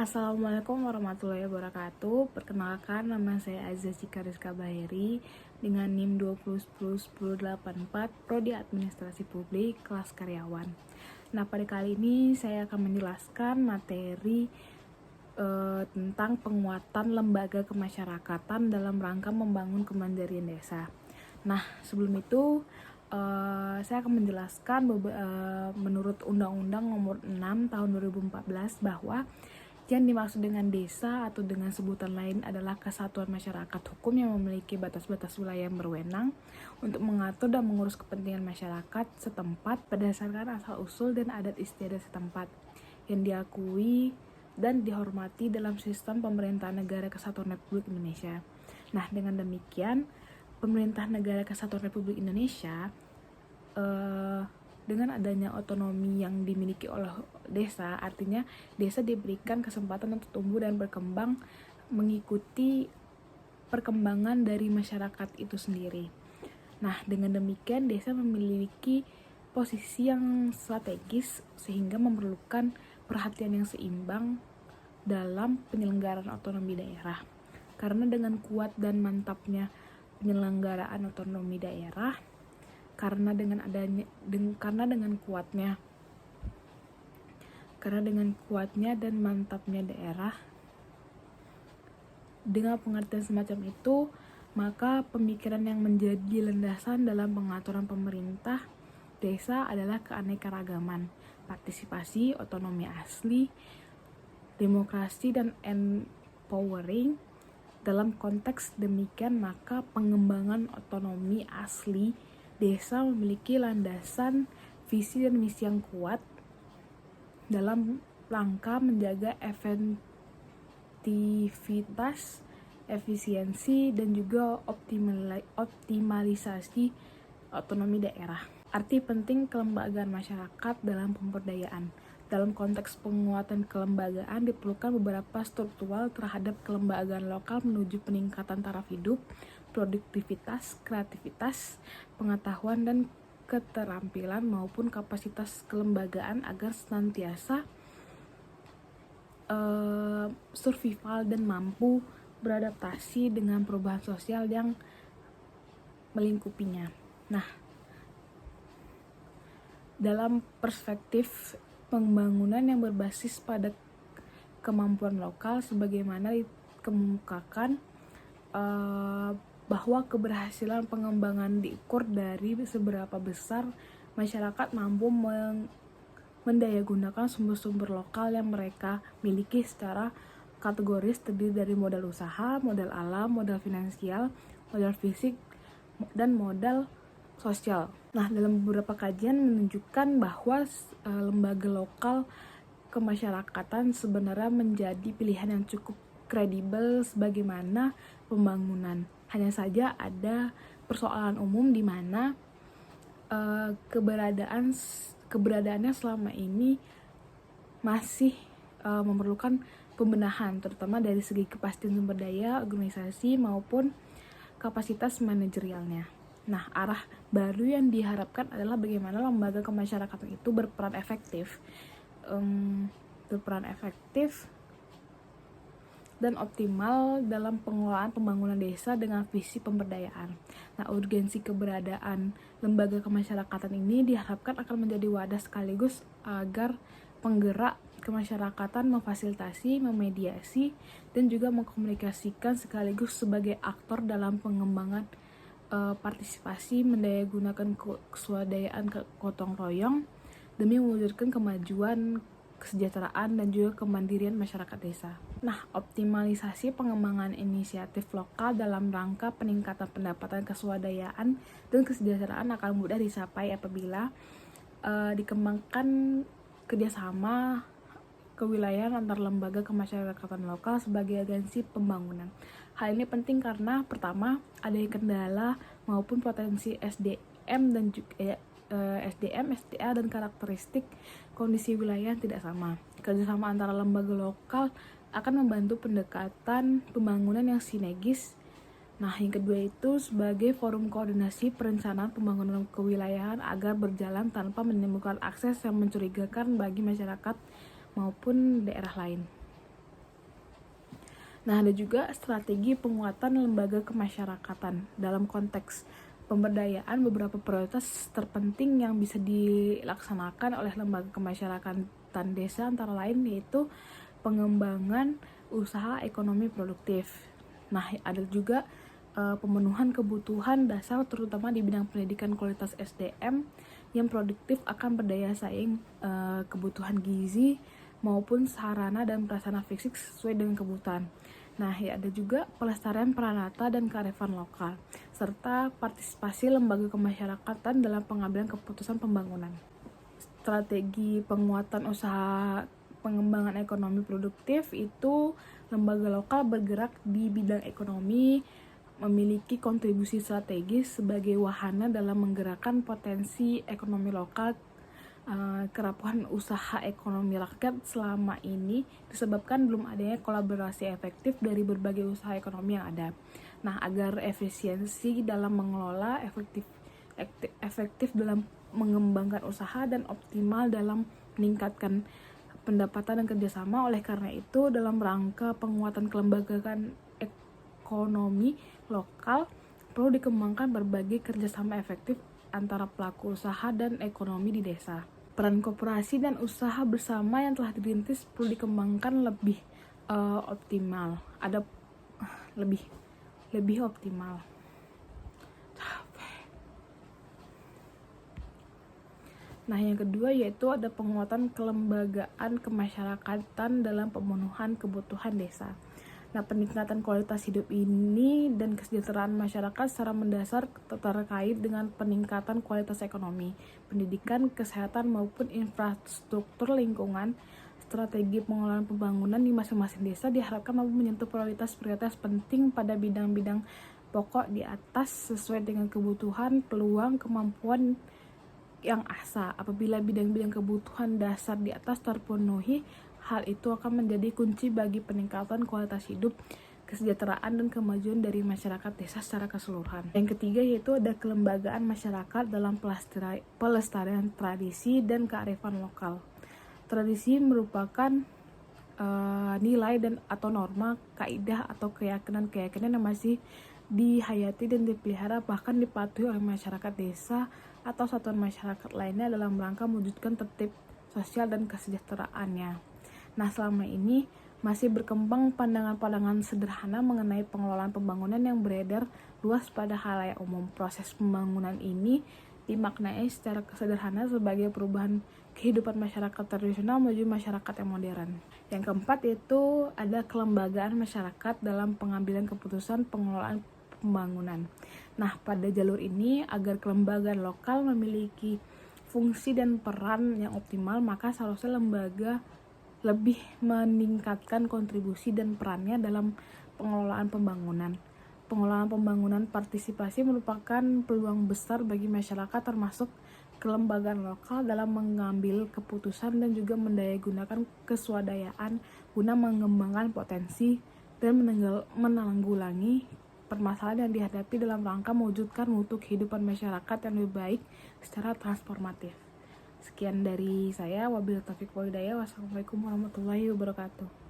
Assalamualaikum warahmatullahi wabarakatuh. Perkenalkan, nama saya Azza Cika Rizka Baheri dengan NIM 20101084 Prodi Administrasi Publik kelas karyawan. Nah, pada kali ini saya akan menjelaskan materi tentang penguatan lembaga kemasyarakatan dalam rangka membangun kemandirian desa. Nah, sebelum itu saya akan menjelaskan menurut Undang-Undang Nomor 6 Tahun 2014 bahwa yang dimaksud dengan desa atau dengan sebutan lain adalah kesatuan masyarakat hukum yang memiliki batas-batas wilayah yang berwenang untuk mengatur dan mengurus kepentingan masyarakat setempat berdasarkan asal-usul dan adat istiadat setempat yang diakui dan dihormati dalam sistem pemerintahan negara kesatuan Republik Indonesia. Nah, dengan demikian, pemerintah negara kesatuan Republik Indonesia dengan adanya otonomi yang dimiliki oleh desa, artinya desa diberikan kesempatan untuk tumbuh dan berkembang mengikuti perkembangan dari masyarakat itu sendiri. Nah, dengan demikian desa memiliki posisi yang strategis sehingga memerlukan perhatian yang seimbang dalam penyelenggaraan otonomi daerah. Karena dengan kuat dan mantapnya penyelenggaraan otonomi daerah, karena dengan kuatnya dan mantapnya daerah, dengan pengertian semacam itu, maka pemikiran yang menjadi landasan dalam pengaturan pemerintah desa adalah keanekaragaman, partisipasi, otonomi asli, demokrasi, dan empowering. Dalam konteks demikian, maka pengembangan otonomi asli desa memiliki landasan visi dan misi yang kuat dalam rangka menjaga efektivitas, efisiensi, dan juga optimalisasi otonomi daerah. Arti penting kelembagaan masyarakat dalam pemberdayaan. Dalam konteks penguatan kelembagaan diperlukan beberapa struktural terhadap kelembagaan lokal menuju peningkatan taraf hidup, produktivitas, kreativitas, pengetahuan, dan keterampilan maupun kapasitas kelembagaan agar senantiasa survival dan mampu beradaptasi dengan perubahan sosial yang melingkupinya. Nah, dalam perspektif pembangunan yang berbasis pada kemampuan lokal, sebagaimana dikemukakan bahwa keberhasilan pengembangan diukur dari seberapa besar masyarakat mampu mendayagunakan sumber-sumber lokal yang mereka miliki secara kategoris, terdiri dari modal usaha, modal alam, modal finansial, modal fisik, dan modal sosial. Nah, dalam beberapa kajian menunjukkan bahwa lembaga lokal kemasyarakatan sebenarnya menjadi pilihan yang cukup kredibel sebagaimana pembangunan. Hanya saja ada persoalan umum di mana keberadaannya selama ini masih memerlukan pembenahan, terutama dari segi kepastian sumber daya, organisasi, maupun kapasitas manajerialnya. Nah, arah baru yang diharapkan adalah bagaimana lembaga kemasyarakatan itu berperan efektif dan optimal dalam pengelolaan pembangunan desa dengan visi pemberdayaan. Nah, urgensi keberadaan lembaga kemasyarakatan ini diharapkan akan menjadi wadah sekaligus agar penggerak kemasyarakatan memfasilitasi, memediasi, dan juga mengkomunikasikan sekaligus sebagai aktor dalam pengembangan partisipasi, mendayagunakan keswadayaan gotong royong demi mewujudkan kemajuan, kesejahteraan, dan juga kemandirian masyarakat desa. Nah, optimalisasi pengembangan inisiatif lokal dalam rangka peningkatan pendapatan, keswadayaan, dan kesejahteraan akan mudah dicapai apabila dikembangkan kerjasama kewilayahan antar lembaga kemasyarakatan lokal sebagai agensi pembangunan. Hal ini penting karena pertama, adanya kendala maupun potensi SDM, SDA, dan karakteristik kondisi wilayah yang tidak sama. Kerjasama antara lembaga lokal akan membantu pendekatan pembangunan yang sinergis. Nah, yang kedua itu sebagai forum koordinasi perencanaan pembangunan kewilayahan agar berjalan tanpa menimbulkan akses yang mencurigakan bagi masyarakat maupun daerah lain. Nah, ada juga strategi penguatan lembaga kemasyarakatan. Dalam konteks pemberdayaan, beberapa prioritas terpenting yang bisa dilaksanakan oleh lembaga kemasyarakatan desa antara lain yaitu pengembangan usaha ekonomi produktif. Nah, ada juga pemenuhan kebutuhan dasar terutama di bidang pendidikan kualitas SDM yang produktif akan berdaya saing kebutuhan gizi maupun sarana dan prasarana fisik sesuai dengan kebutuhan. Nah, ya ada juga pelestarian peranata dan kearifan lokal serta partisipasi lembaga kemasyarakatan dalam pengambilan keputusan pembangunan. Strategi penguatan usaha pengembangan ekonomi produktif itu lembaga lokal bergerak di bidang ekonomi memiliki kontribusi strategis sebagai wahana dalam menggerakkan potensi ekonomi lokal. Kerapuhan usaha ekonomi rakyat selama ini disebabkan belum adanya kolaborasi efektif dari berbagai usaha ekonomi yang ada. Nah, agar efisiensi dalam mengelola, efektif dalam mengembangkan usaha, dan optimal dalam meningkatkan pendapatan dan kerjasama. Oleh karena itu, dalam rangka penguatan kelembagaan ekonomi lokal, perlu dikembangkan berbagai kerjasama efektif antara pelaku usaha dan ekonomi di desa. Peran koperasi dan usaha bersama yang telah dirintis perlu dikembangkan lebih optimal. Lebih optimal. Nah, yang kedua yaitu ada penguatan kelembagaan kemasyarakatan dalam pemenuhan kebutuhan desa. Nah, peningkatan kualitas hidup ini dan kesejahteraan masyarakat secara mendasar terkait dengan peningkatan kualitas ekonomi, pendidikan, kesehatan, maupun infrastruktur lingkungan. Strategi pengelolaan pembangunan di masing-masing desa diharapkan mampu menyentuh prioritas-prioritas penting pada bidang-bidang pokok di atas sesuai dengan kebutuhan, peluang, kemampuan yang asa. Apabila bidang-bidang kebutuhan dasar di atas terpenuhi, hal itu akan menjadi kunci bagi peningkatan kualitas hidup, kesejahteraan, dan kemajuan dari masyarakat desa secara keseluruhan. Yang ketiga yaitu ada kelembagaan masyarakat dalam pelestarian tradisi dan kearifan lokal. Tradisi merupakan nilai dan atau norma, kaidah atau keyakinan yang masih dihayati dan dipelihara bahkan dipatuhi oleh masyarakat desa atau satuan masyarakat lainnya dalam rangka mewujudkan tertib sosial dan kesejahteraannya. Nah, selama ini masih berkembang pandangan-pandangan sederhana mengenai pengelolaan pembangunan yang beredar luas pada khalayak umum. Proses pembangunan ini dimaknai secara sederhana sebagai perubahan kehidupan masyarakat tradisional menuju masyarakat yang modern. Yang keempat yaitu ada kelembagaan masyarakat dalam pengambilan keputusan pengelolaan pembangunan. Nah, pada jalur ini agar kelembagaan lokal memiliki fungsi dan peran yang optimal, maka seharusnya lembaga lebih meningkatkan kontribusi dan perannya dalam pengelolaan pembangunan. Pengelolaan pembangunan partisipasi merupakan peluang besar bagi masyarakat termasuk kelembagaan lokal dalam mengambil keputusan dan juga mendayagunakan keswadayaan guna mengembangkan potensi dan menanggulangi permasalahan yang dihadapi dalam rangka mewujudkan mutu kehidupan masyarakat yang lebih baik secara transformatif. Sekian dari saya, wabillahi taufiq wal hidayah. Wassalamualaikum warahmatullahi wabarakatuh.